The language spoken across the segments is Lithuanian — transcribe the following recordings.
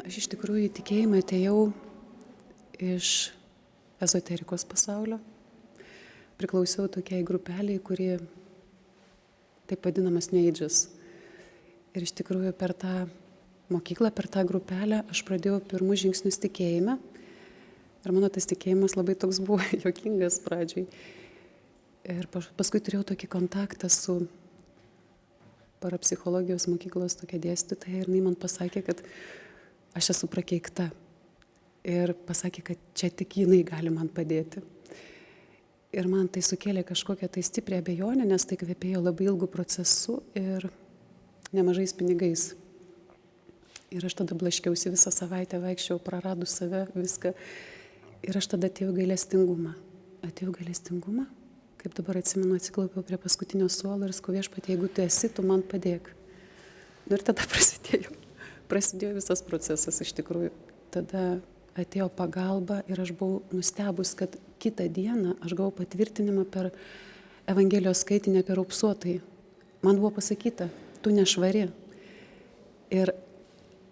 Aš iš tikrųjų į tikėjimą atėjau iš ezoterikos pasaulio. Priklausiau tokiai grupeliai, kuri taip vadinamas New Age'as. Ir iš tikrųjų per tą mokyklą, per tą grupelę aš pradėjau pirmus žingsnius tikėjime. Ir mano tas tikėjimas labai toks buvo juokingas pradžiai. Ir paskui turėjau tokį kontaktą su parapsichologijos mokyklos tokia dėstytoja ir jinai man pasakė, kad aš esu prakeikta. Ir pasakė, kad čia tik jinai gali man padėti. Ir man tai sukėlė kažkokią tai stiprią abejonę, nes tai kvepėjo labai ilgų procesų ir nemažais pinigais. Ir aš tada blaškiausi visą savaitę, vaikščiau, praradus save, viską. Ir aš tada atėjau gailestingumą. Kaip dabar atsimenu, atsiklaupiau prie paskutinio suolo ir sakau, Viešpatie, jeigu tu esi, tu man padėk. Ir tada prasidėjo visas procesas iš tikrųjų. Tada atėjo pagalba ir aš buvau nustebus, kad kitą dieną aš gavau patvirtinimą per Evangelijos skaitinį apie raupsuotąjį. Man buvo pasakyta, tu nešvari. Ir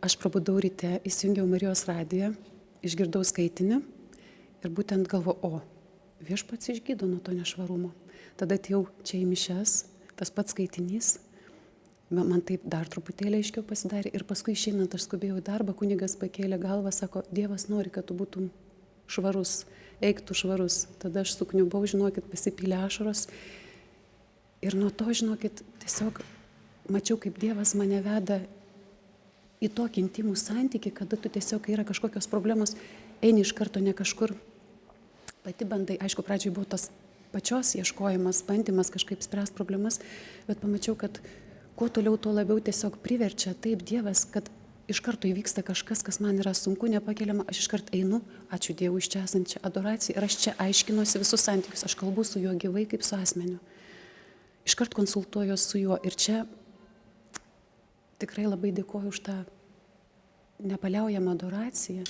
aš prabudau ryte, įsijungiau Marijos radiją, išgirdau skaitinį ir būtent galvojau, Viešpats išgydo nuo to nešvarumo. Tada atėjau čia į mišias, tas pats skaitinys. Man taip dar truputėlį aiškiau pasidarė ir paskui išeinant aš skubėjau į darbą, kunigas pakėlė galvą, sako, Dievas nori, kad tu būtum švarus, eik tu švarus. Tada aš sukniubau, žinokit, pasipylė ašaros. Ir nuo to, žinokit, tiesiog mačiau, kaip Dievas mane veda į tokį intimų santykį, kada tu tiesiog yra kažkokios problemos, eini iš karto ne kažkur, pati bandai, aišku, pradžioj buvo tas pačios ieškojimas, bandymas kažkaip spręsti problemas, bet pamačiau, kad kuo toliau, tuo labiau tiesiog priverčia taip Dievas, kad iš karto įvyksta kažkas, kas man yra sunku, nepakeliama, aš iš karto einu, ačiū Dievui iš čia esančią adoraciją ir aš čia aiškinuosi visus santykius, aš kalbu su juo gyvai kaip su asmeniu. Iš karto konsultuoju su juo ir čia tikrai labai dėkoju už tą nepaliaujamą adoraciją.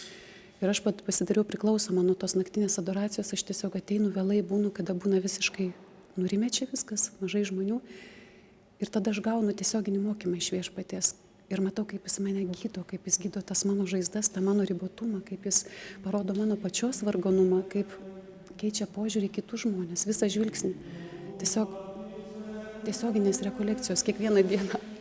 Ir aš pasidariau priklausomą nuo tos naktinės adoracijos, aš tiesiog ateinu vėlai, būnu, kada būna visiškai nurimė čia viskas, mažai žmonių. Ir tada aš gaunu tiesioginį mokymą iš Viešpaties. Ir matau, kaip jis mane gydo, kaip jis gydo tas mano žaizdas, tą mano ribotumą, kaip jis parodo mano pačios vargonumą, kaip keičia požiūrį į kitus žmonės, visą žvilgsnį. Tiesioginės rekolekcijos kiekvieną dieną.